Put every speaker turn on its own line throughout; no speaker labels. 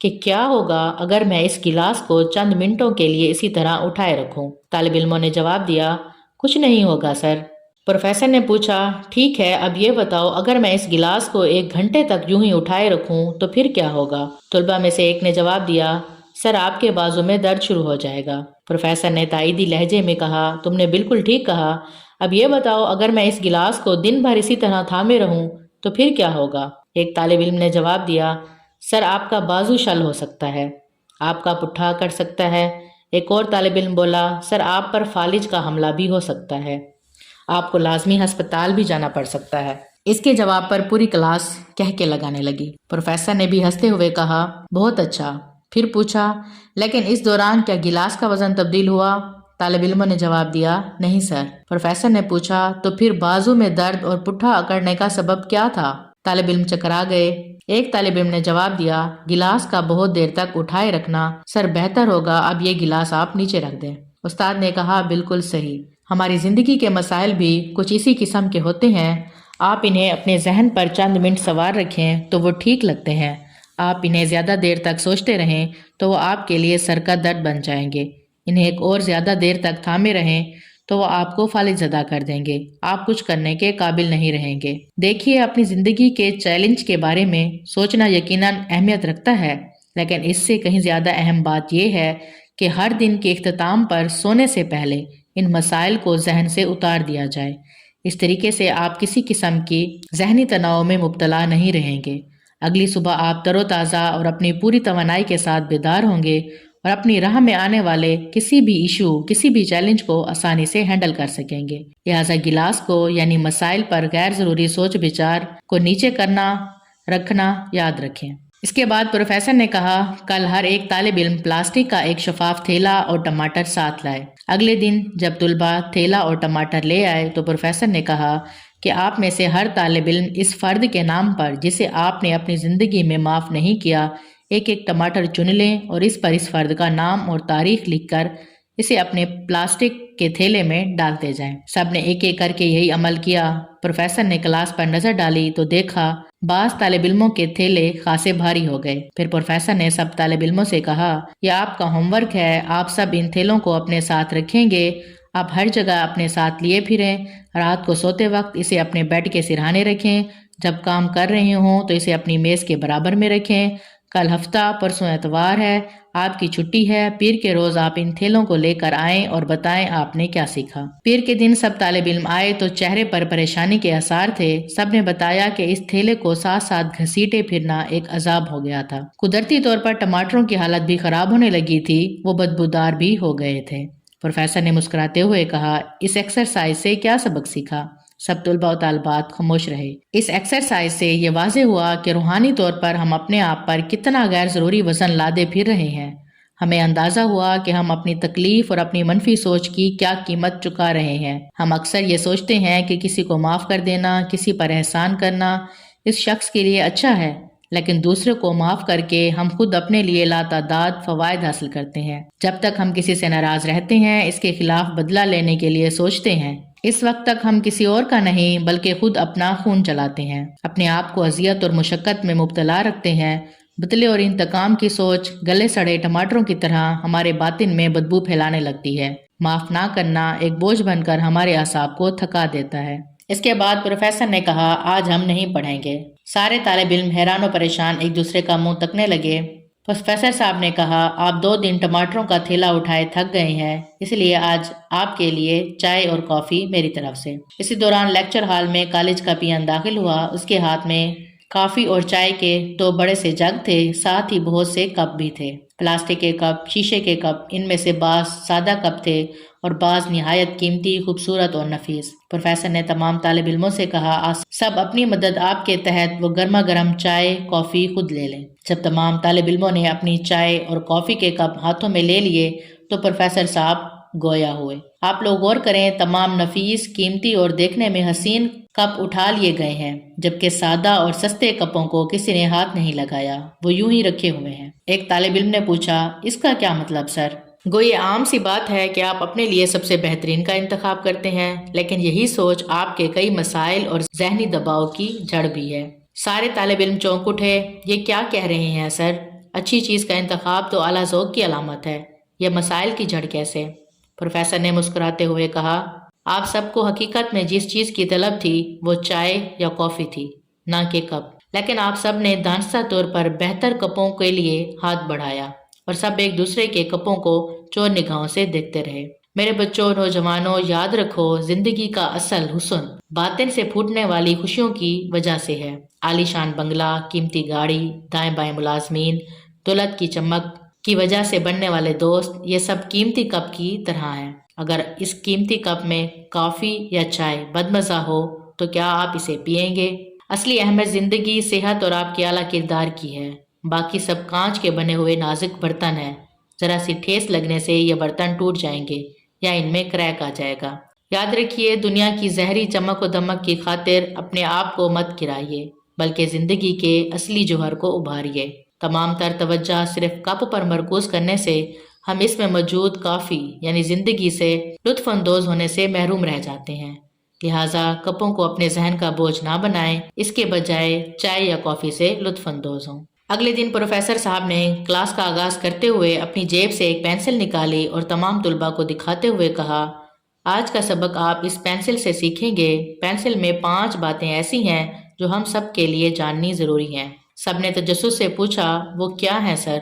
کہ کیا ہوگا اگر میں اس گلاس کو چند منٹوں کے لیے اسی طرح اٹھائے رکھوں۔ طالب علموں نے جواب دیا، کچھ نہیں ہوگا سر۔ پروفیسر نے پوچھا، ٹھیک ہے، اب یہ بتاؤ اگر میں اس گلاس کو 1 گھنٹے تک یوں ہی اٹھائے رکھوں تو پھر کیا ہوگا؟ طلباء میں سے ایک نے جواب دیا، سر آپ کے بازو میں درد شروع ہو جائے گا۔ پروفیسر نے تائیدی لہجے میں کہا، تم نے بالکل ٹھیک کہا، اب یہ بتاؤ اگر میں اس گلاس کو دن بھر اسی طرح تھامے رہوں تو پھر کیا ہوگا؟ ایک طالب علم نے جواب دیا، سر آپ کا بازو شل ہو سکتا ہے، آپ کا پٹھا کٹ سکتا ہے۔ ایک اور طالب علم بولا، سر آپ پر فالج کا حملہ بھی ہو سکتا ہے، آپ کو لازمی ہسپتال بھی جانا پڑ سکتا ہے۔ اس کے جواب پر پوری کلاس کہکے لگانے لگی۔ پروفیسر نے بھی ہنستے ہوئے کہا، بہت اچھا۔ پھر پوچھا، لیکن اس دوران کیا گلاس کا وزن تبدیل ہوا؟ طالب علموں نے جواب دیا، نہیں سر۔ پروفیسر نے پوچھا، تو پھر بازو میں درد اور پٹھا اکڑنے کا سبب کیا تھا؟ طالب علم چکرا گئے۔ ایک طالب علم نے جواب دیا، گلاس کا بہت دیر تک اٹھائے رکھنا۔ سر بہتر ہوگا اب یہ گلاس آپ نیچے رکھ دیں۔ استاد نے کہا، بالکل صحیح، ہماری زندگی کے مسائل بھی کچھ اسی قسم کے ہوتے ہیں۔ آپ انہیں اپنے ذہن پر چند منٹ سوار رکھیں تو وہ ٹھیک لگتے ہیں، آپ انہیں زیادہ دیر تک سوچتے رہیں تو وہ آپ کے لیے سر کا درد بن جائیں گے، انہیں ایک اور زیادہ دیر تک تھامے رہیں تو وہ آپ کو فالج زدہ کر دیں گے، آپ کچھ کرنے کے قابل نہیں رہیں گے۔ دیکھیے، اپنی زندگی کے چیلنج کے بارے میں سوچنا یقیناً اہمیت رکھتا ہے، لیکن اس سے کہیں زیادہ اہم بات یہ ہے کہ ہر دن کے اختتام پر سونے سے پہلے ان مسائل کو ذہن سے اتار دیا جائے۔ اس طریقے سے آپ کسی قسم کی ذہنی تناؤ میں مبتلا نہیں رہیں گے۔ اگلی صبح آپ تر و تازہ اور اپنی پوری توانائی کے ساتھ بیدار ہوں گے اور اپنی راہ میں آنے والے کسی بھی ایشو، کسی بھی چیلنج کو آسانی سے ہینڈل کر سکیں گے۔ لہٰذا گلاس کو یعنی مسائل پر غیر ضروری سوچ بچار کو نیچے رکھنا یاد رکھیں۔ اس کے بعد پروفیسر نے کہا، کل ہر ایک طالب علم پلاسٹک کا ایک شفاف تھیلا اور ٹماٹر ساتھ لائے۔ اگلے دن جب طلباء تھیلا اور ٹماٹر لے آئے تو پروفیسر نے کہا کہ آپ میں سے ہر طالب علم اس فرد کے نام پر جسے آپ نے اپنی زندگی میں معاف نہیں کیا، ایک ایک ٹماٹر چن لیں اور اس پر اس فرد کا نام اور تاریخ لکھ کر اسے اپنے پلاسٹک کے تھیلے میں ڈالتے جائیں۔ سب نے ایک ایک کر کے یہی عمل کیا۔ پروفیسر نے کلاس پر نظر ڈالی تو دیکھا بعض طالب علموں کے تھیلے خاصے بھاری ہو گئے۔ پھر پروفیسر نے سب طالب علموں سے کہا، یہ آپ کا ہوم ورک ہے، آپ سب ان تھیلوں کو اپنے ساتھ رکھیں گے، آپ ہر جگہ اپنے ساتھ لیے پھریں، رات کو سوتے وقت اسے اپنے بیڈ کے سرہانے رکھیں، جب کام کر رہے ہوں تو اسے اپنی میز کے برابر میں رکھیں۔ کل ہفتہ، پرسوں اتوار ہے، آپ کی چھٹی ہے، پیر کے روز آپ ان تھیلوں کو لے کر آئیں اور بتائیں آپ نے کیا سیکھا۔ پیر کے دن سب طالب علم آئے تو چہرے پر پریشانی کے آثار تھے۔ سب نے بتایا کہ اس تھیلے کو ساتھ ساتھ گھسیٹے پھرنا ایک عذاب ہو گیا تھا۔ قدرتی طور پر ٹماٹروں کی حالت بھی خراب ہونے لگی تھی، وہ بدبودار بھی ہو گئے تھے۔ پروفیسر نے مسکراتے ہوئے کہا، اس ایکسرسائز سے کیا سبق سیکھا؟ سب طلباء و طالبات خاموش رہے۔ اس ایکسرسائز سے یہ واضح ہوا کہ روحانی طور پر ہم اپنے آپ پر کتنا غیر ضروری وزن لادے پھر رہے ہیں۔ ہمیں اندازہ ہوا کہ ہم اپنی تکلیف اور اپنی منفی سوچ کی کیا قیمت چکا رہے ہیں۔ ہم اکثر یہ سوچتے ہیں کہ کسی کو معاف کر دینا، کسی پر احسان کرنا اس شخص کے لیے اچھا ہے، لیکن دوسرے کو معاف کر کے ہم خود اپنے لیے لاتعداد فوائد حاصل کرتے ہیں۔ جب تک ہم کسی سے ناراض رہتے ہیں، اس کے خلاف بدلہ لینے کے لیے سوچتے ہیں، اس وقت تک ہم کسی اور کا نہیں بلکہ خود اپنا خون چلاتے ہیں، اپنے آپ کو اذیت اور مشقت میں مبتلا رکھتے ہیں۔ بدلے اور انتقام کی سوچ گلے سڑے ٹماٹروں کی طرح ہمارے باطن میں بدبو پھیلانے لگتی ہے۔ معاف نہ کرنا ایک بوجھ بن کر ہمارے اعصاب کو تھکا دیتا ہے۔ اس کے بعد پروفیسر نے کہا، آج ہم نہیں پڑھیں گے۔ سارے طالب علم حیران و پریشان ایک دوسرے کا منہ تکنے لگے۔ پروفیسر صاحب نے کہا، آپ 2 دن ٹماٹروں کا تھیلا اٹھائے تھک گئے ہیں، اس لیے آج آپ کے لیے چائے اور کافی میری طرف سے۔ اسی دوران لیکچر ہال میں کالج کا پیون داخل ہوا۔ اس کے ہاتھ میں کافی اور چائے کے 2 بڑے سے جگ تھے، ساتھ ہی بہت سے کپ بھی تھے، پلاسٹک کے کپ، شیشے کے کپ، ان میں سے بعض سادہ کپ تھے اور بعض نہایت قیمتی، خوبصورت اور نفیس۔ پروفیسر نے تمام طالب علموں سے کہا، سب اپنی مدد آپ کے تحت وہ گرما گرم چائے کافی خود لے لیں۔ جب تمام طالب علموں نے اپنی چائے اور کافی کے کپ ہاتھوں میں لے لیے تو پروفیسر صاحب گویا ہوئے۔ آپ لوگ غور کریں، تمام نفیس، قیمتی اور دیکھنے میں حسین کپ اٹھا لیے گئے ہیں، جبکہ سادہ اور سستے کپوں کو کسی نے ہاتھ نہیں لگایا، وہ یوں ہی رکھے ہوئے ہیں۔ ایک طالب علم نے پوچھا، اس کا کیا مطلب سر؟ گو یہ عام سی بات ہے کہ آپ اپنے لیے سب سے بہترین کا انتخاب کرتے ہیں، لیکن یہی سوچ آپ کے کئی مسائل اور ذہنی دباؤ کی جڑ بھی ہے۔ سارے طالب علم چونک اٹھے۔ یہ کیا کہہ رہے ہیں سر؟ اچھی چیز کا انتخاب تو اعلیٰ ذوق کی علامت ہے، یہ مسائل کی جڑ کیسے؟ پروفیسر نے مسکراتے ہوئے کہا، آپ سب کو حقیقت میں جس چیز کی طلب تھی وہ چائے یا کافی تھی، نہ کہ کپ، لیکن آپ سب نے دانستہ طور پر بہتر کپوں کے لیے ہاتھ بڑھایا اور سب ایک دوسرے کے کپوں کو چور نگاہوں سے دیکھتے رہے۔ میرے بچوں، نوجوانوں، یاد رکھو، زندگی کا اصل حسن باطن سے پھوٹنے والی خوشیوں کی وجہ سے ہے۔ عالی شان بنگلہ، قیمتی گاڑی، دائیں بائیں ملازمین، دولت کی چمک کی وجہ سے بننے والے دوست، یہ سب قیمتی کپ کی طرح ہیں۔ اگر اس قیمتی کپ میں کافی یا چائے بدمزہ ہو تو کیا آپ اسے پیئیں گے؟ اصلی اہمیت زندگی، صحت اور آپ کے اعلیٰ کردار کی ہے۔ باقی سب کانچ کے بنے ہوئے نازک برتن ہیں، ذرا سی ٹھیس لگنے سے یہ برتن ٹوٹ جائیں گے یا ان میں کریک آ جائے گا۔ یاد رکھیے، دنیا کی زہری چمک و دمک کی خاطر اپنے آپ کو مت گرائیے، بلکہ زندگی کے اصلی جوہر کو ابھاریے۔ تمام تر توجہ صرف کپ پر مرکوز کرنے سے ہم اس میں موجود کافی یعنی زندگی سے لطف اندوز ہونے سے محروم رہ جاتے ہیں۔ لہٰذا کپوں کو اپنے ذہن کا بوجھ نہ بنائیں، اس کے بجائے چائے یا کافی سے لطف اندوز ہوں۔ اگلے دن پروفیسر صاحب نے کلاس کا آغاز کرتے ہوئے اپنی جیب سے ایک پینسل نکالی اور تمام طلباء کو دکھاتے ہوئے کہا، آج کا سبق آپ اس پینسل سے سیکھیں گے۔ پینسل میں 5 باتیں ایسی ہیں جو ہم سب کے لیے جاننی ضروری ہیں۔ سب نے تجسس سے پوچھا، وہ کیا ہیں سر؟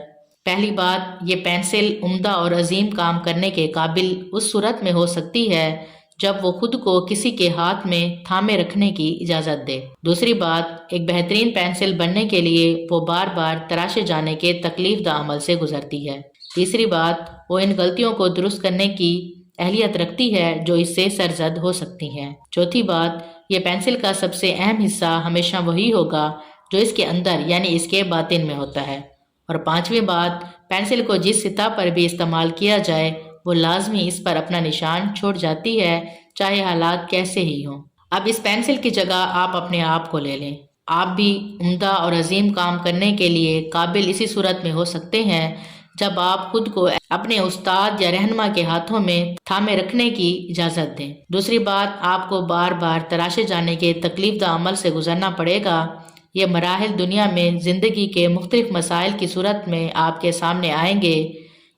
پہلی بات، یہ پینسل عمدہ اور عظیم کام کرنے کے قابل اس صورت میں ہو سکتی ہے جب وہ خود کو کسی کے ہاتھ میں تھامے رکھنے کی اجازت دے۔ دوسری بات، ایک بہترین پینسل بننے کے لیے وہ بار بار تراشے جانے کے تکلیف دہ عمل سے گزرتی ہے۔ تیسری بات، وہ ان غلطیوں کو درست کرنے کی اہلیت رکھتی ہے جو اس سے سرزد ہو سکتی ہیں۔ چوتھی بات، یہ پینسل کا سب سے اہم حصہ ہمیشہ وہی ہوگا جو اس کے اندر یعنی اس کے باطن میں ہوتا ہے۔ اور پانچویں بات، پینسل کو جس سطح پر بھی استعمال کیا جائے وہ لازمی اس پر اپنا نشان چھوڑ جاتی ہے، چاہے حالات کیسے ہی ہوں۔ اب اس پینسل کی جگہ آپ اپنے آپ کو لے لیں۔ آپ بھی عمدہ اور عظیم کام کرنے کے لیے قابل اسی صورت میں ہو سکتے ہیں جب آپ خود کو اپنے استاد یا رہنما کے ہاتھوں میں تھامے رکھنے کی اجازت دیں۔ دوسری بات، آپ کو بار بار تراشے جانے کے تکلیف دہ عمل سے گزرنا پڑے گا۔ یہ مراحل دنیا میں زندگی کے مختلف مسائل کی صورت میں آپ کے سامنے آئیں گے۔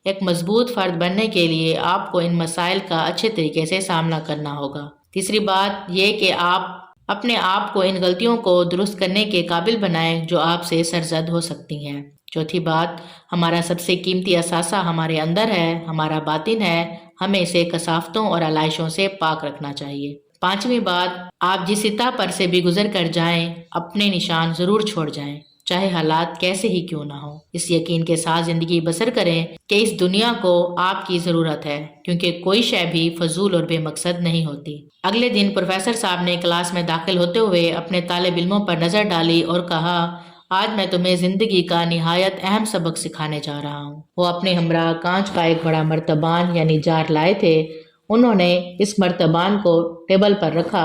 ایک مضبوط فرد بننے کے لیے آپ کو ان مسائل کا اچھے طریقے سے سامنا کرنا ہوگا۔ تیسری بات یہ کہ آپ اپنے آپ کو ان غلطیوں کو درست کرنے کے قابل بنائیں جو آپ سے سرزد ہو سکتی ہیں۔ چوتھی بات، ہمارا سب سے قیمتی اثاثہ ہمارے اندر ہے، ہمارا باطن ہے، ہمیں اسے کثافتوں اور علائشوں سے پاک رکھنا چاہیے۔ پانچویں بات، آپ جس سطح پر سے بھی گزر کر جائیں اپنے نشان ضرور چھوڑ جائیں، چاہے حالات کیسے ہی کیوں نہ ہوں۔ اس یقین کے ساتھ زندگی بسر کریں کہ اس دنیا کو آپ کی ضرورت ہے، کیونکہ کوئی شے بھی فضول اور بے مقصد نہیں ہوتی۔ اگلے دن پروفیسر صاحب نے کلاس میں داخل ہوتے ہوئے اپنے طالب علموں پر نظر ڈالی اور کہا، آج میں تمہیں زندگی کا نہایت اہم سبق سکھانے جا رہا ہوں۔ وہ اپنے ہمراہ کانچ کا ایک بڑا مرتبان یعنی جار لائے تھے۔ انہوں نے اس مرتبان کو ٹیبل پر رکھا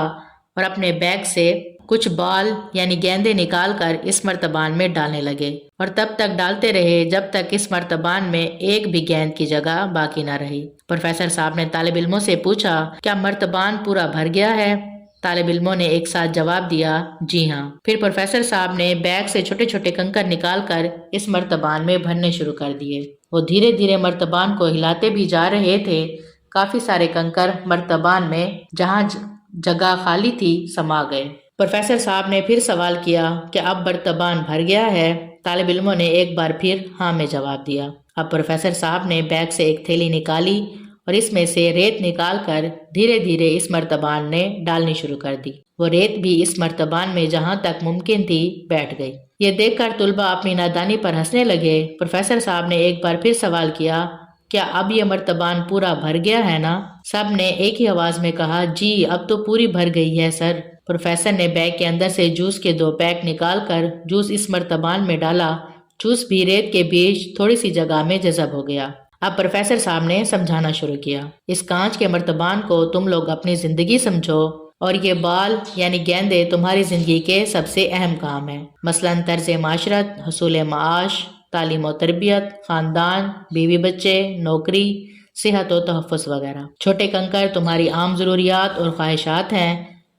اور اپنے بیگ سے کچھ بال یعنی گیندیں نکال کر اس مرتبان میں ڈالنے لگے اور تب تک ڈالتے رہے جب تک اس مرتبان میں ایک بھی گیند کی جگہ باقی نہ رہی۔ پروفیسر صاحب نے طالب علموں سے پوچھا، کیا مرتبان پورا بھر گیا ہے؟ طالب علموں نے ایک ساتھ جواب دیا، جی ہاں۔ پھر پروفیسر صاحب نے بیگ سے چھوٹے چھوٹے کنکر نکال کر اس مرتبان میں بھرنے شروع کر دیے۔ وہ دھیرے دھیرے مرتبان کو ہلاتے بھی جا رہے تھے۔ کافی سارے کنکر مرتبان میں جہاں جگہ خالی تھی سما گئے۔ پروفیسر صاحب نے پھر سوال کیا، کیا اب مرتبان بھر گیا ہے؟ طالب علموں نے ایک بار پھر ہاں میں جواب دیا۔ اب پروفیسر صاحب نے بیگ سے ایک تھیلی نکالی اور اس میں سے ریت نکال کر دھیرے دھیرے اس مرتبان میں ڈالنی شروع کر دی۔ وہ ریت بھی اس مرتبان میں جہاں تک ممکن تھی بیٹھ گئی۔ یہ دیکھ کر طلباء اپنی نادانی پر ہنسنے لگے۔ پروفیسر صاحب نے ایک بار پھر سوال کیا، کیا اب یہ مرتبان پورا بھر گیا ہے نا؟ سب نے ایک ہی آواز میں کہا، جی اب تو پوری بھر گئی ہے سر۔ پروفیسر نے بیگ کے اندر سے جوس کے 2 پیک نکال کر جوس اس مرتبان میں ڈالا۔ جوس بھی ریت کے بیچ تھوڑی سی جگہ میں جذب ہو گیا۔ اب پروفیسر صاحب نے سمجھانا شروع کیا، اس کانچ کے مرتبان کو تم لوگ اپنی زندگی سمجھو اور یہ بال یعنی گیندیں تمہاری زندگی کے سب سے اہم کام ہیں، مثلاً طرز معاشرت، حصول معاش، تعلیم و تربیت، خاندان، بیوی بچے، نوکری، صحت و تحفظ وغیرہ۔ چھوٹے کنکر تمہاری عام ضروریات اور خواہشات ہیں،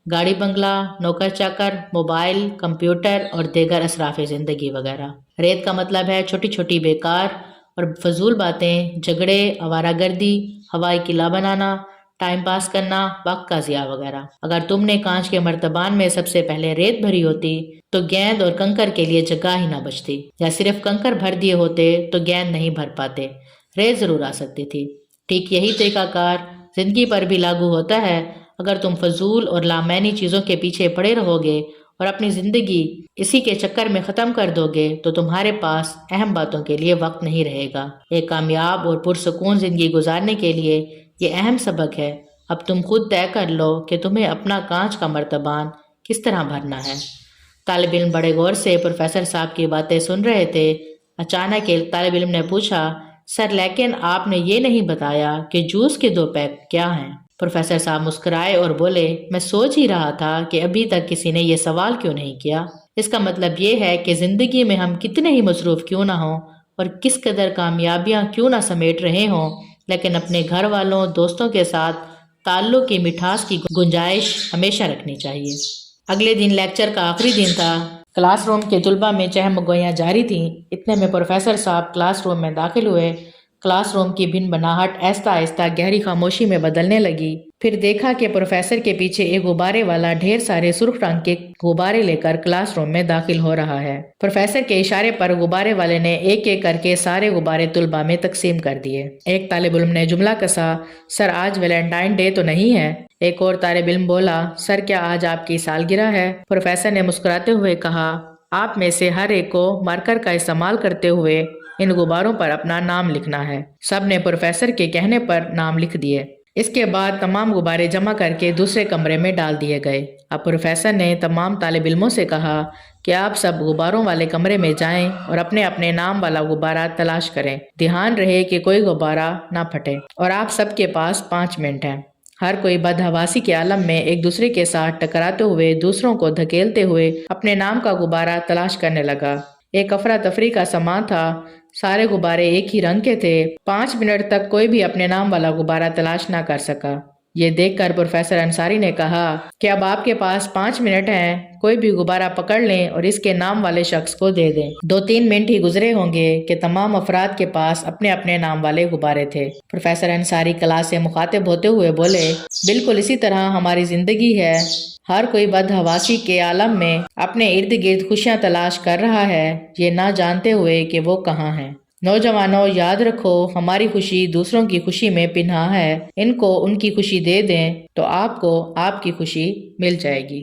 گاڑی بنگلہ، نوکر چاکر، موبائل، کمپیوٹر اور دیگر اسراف زندگی وغیرہ۔ ریت کا مطلب ہے چھوٹی چھوٹی بیکار اور فضول باتیں، جھگڑے، آوارہ گردی، ہوائی قلعہ بنانا، ٹائم پاس کرنا، وقت کا ضیاع وغیرہ۔ اگر تم نے کانچ کے مرتبان میں سب سے پہلے ریت بھری ہوتی تو گیند اور کنکر کے لیے جگہ ہی نہ بچتی، یا صرف کنکر بھر دیے ہوتے تو گیند نہیں بھر پاتے، ریت ضرور آ سکتی تھی۔ ٹھیک یہی طریقہ کار زندگی پر بھی لاگو ہوتا ہے۔ اگر تم فضول اور لامعنی چیزوں کے پیچھے پڑے رہو گے اور اپنی زندگی اسی کے چکر میں ختم کر دو گے تو تمہارے پاس اہم باتوں کے لیے وقت نہیں رہے گا۔ ایک کامیاب اور پرسکون زندگی گزارنے کے لیے یہ اہم سبق ہے۔ اب تم خود طے کر لو کہ تمہیں اپنا کانچ کا مرتبان کس طرح بھرنا ہے۔ طالب علم بڑے غور سے پروفیسر صاحب کی باتیں سن رہے تھے۔ اچانک ایک طالب علم نے پوچھا، سر لیکن آپ نے یہ نہیں بتایا کہ جوس کے 2 پیک کیا ہیں؟ پروفیسر صاحب مسکرائے اور بولے، میں سوچ ہی رہا تھا کہ ابھی تک کسی نے یہ سوال کیوں نہیں کیا۔ اس کا مطلب یہ ہے کہ زندگی میں ہم کتنے ہی مصروف کیوں نہ ہوں اور کس قدر کامیابیاں کیوں نہ سمیٹ رہے ہوں، لیکن اپنے گھر والوں، دوستوں کے ساتھ تعلق کی مٹھاس کی گنجائش ہمیشہ رکھنی چاہیے۔ اگلے دن لیکچر کا آخری دن تھا۔ کلاس روم کے طلباء میں چہم گوئیاں جاری تھیں۔ اتنے میں پروفیسر صاحب کلاس روم میں داخل ہوئے۔ کلاس روم کی بن بناہٹ آہستہ آہستہ گہری خاموشی میں بدلنے لگی۔ پھر دیکھا کہ پروفیسر کے پیچھے ایک غبارے والا ڈھیر سارے سرخ رنگ کے غبارے لے کر کلاس روم میں داخل ہو رہا ہے۔ پروفیسر کے اشارے پر غبارے والے نے ایک ایک کر کے سارے غبارے طلباء میں تقسیم کر دیے۔ ایک طالب علم نے جملہ کسا، سر آج ویلنٹائن ڈے تو نہیں ہے؟ ایک اور طالب علم بولا، سر کیا آج آپ کی سالگرہ ہے؟ پروفیسر نے مسکراتے ہوئے کہا، آپ میں سے ہر ایک کو مارکر کا استعمال کرتے ہوئے ان غباروں پر اپنا نام لکھنا ہے۔ سب نے پروفیسر کے کہنے پر نام لکھ دیے۔ اس کے بعد تمام غبارے جمع کر کے دوسرے کمرے میں ڈال دیے گئے۔ اب پروفیسر نے تمام طالب علموں سے کہا کہ آپ سب غباروں والے کمرے میں جائیں اور اپنے اپنے نام والا غبارہ تلاش کریں۔ دھیان رہے کہ کوئی غبارہ نہ پھٹے، اور آپ سب کے پاس 5 منٹ ہیں۔ ہر کوئی بدحواسی کے عالم میں ایک دوسرے کے ساتھ ٹکراتے ہوئے، دوسروں کو دھکیلتے ہوئے اپنے نام کا غبارہ تلاش کرنے لگا۔ ایک افراتفری کا سماں تھا۔ سارے غبارے ایک ہی رنگ کے تھے۔ 5 منٹ تک کوئی بھی اپنے نام والا غبارہ تلاش نہ کر سکا۔ یہ دیکھ کر پروفیسر انصاری نے کہا کہ اب آپ کے پاس 5 منٹ ہیں، کوئی بھی غبارہ پکڑ لیں اور اس کے نام والے شخص کو دے دیں۔ 2-3 منٹ ہی گزرے ہوں گے کہ تمام افراد کے پاس اپنے اپنے نام والے غبارے تھے۔ پروفیسر انصاری کلاس سے مخاطب ہوتے ہوئے بولے، بالکل اسی طرح ہماری زندگی ہے۔ ہر کوئی بدحواسی کے عالم میں اپنے ارد گرد خوشیاں تلاش کر رہا ہے، یہ نہ جانتے ہوئے کہ وہ کہاں ہیں۔ نوجوانوں، یاد رکھو، ہماری خوشی دوسروں کی خوشی میں پنہاں ہے۔ ان کو ان کی خوشی دے دیں تو آپ کو آپ کی خوشی مل جائے گی۔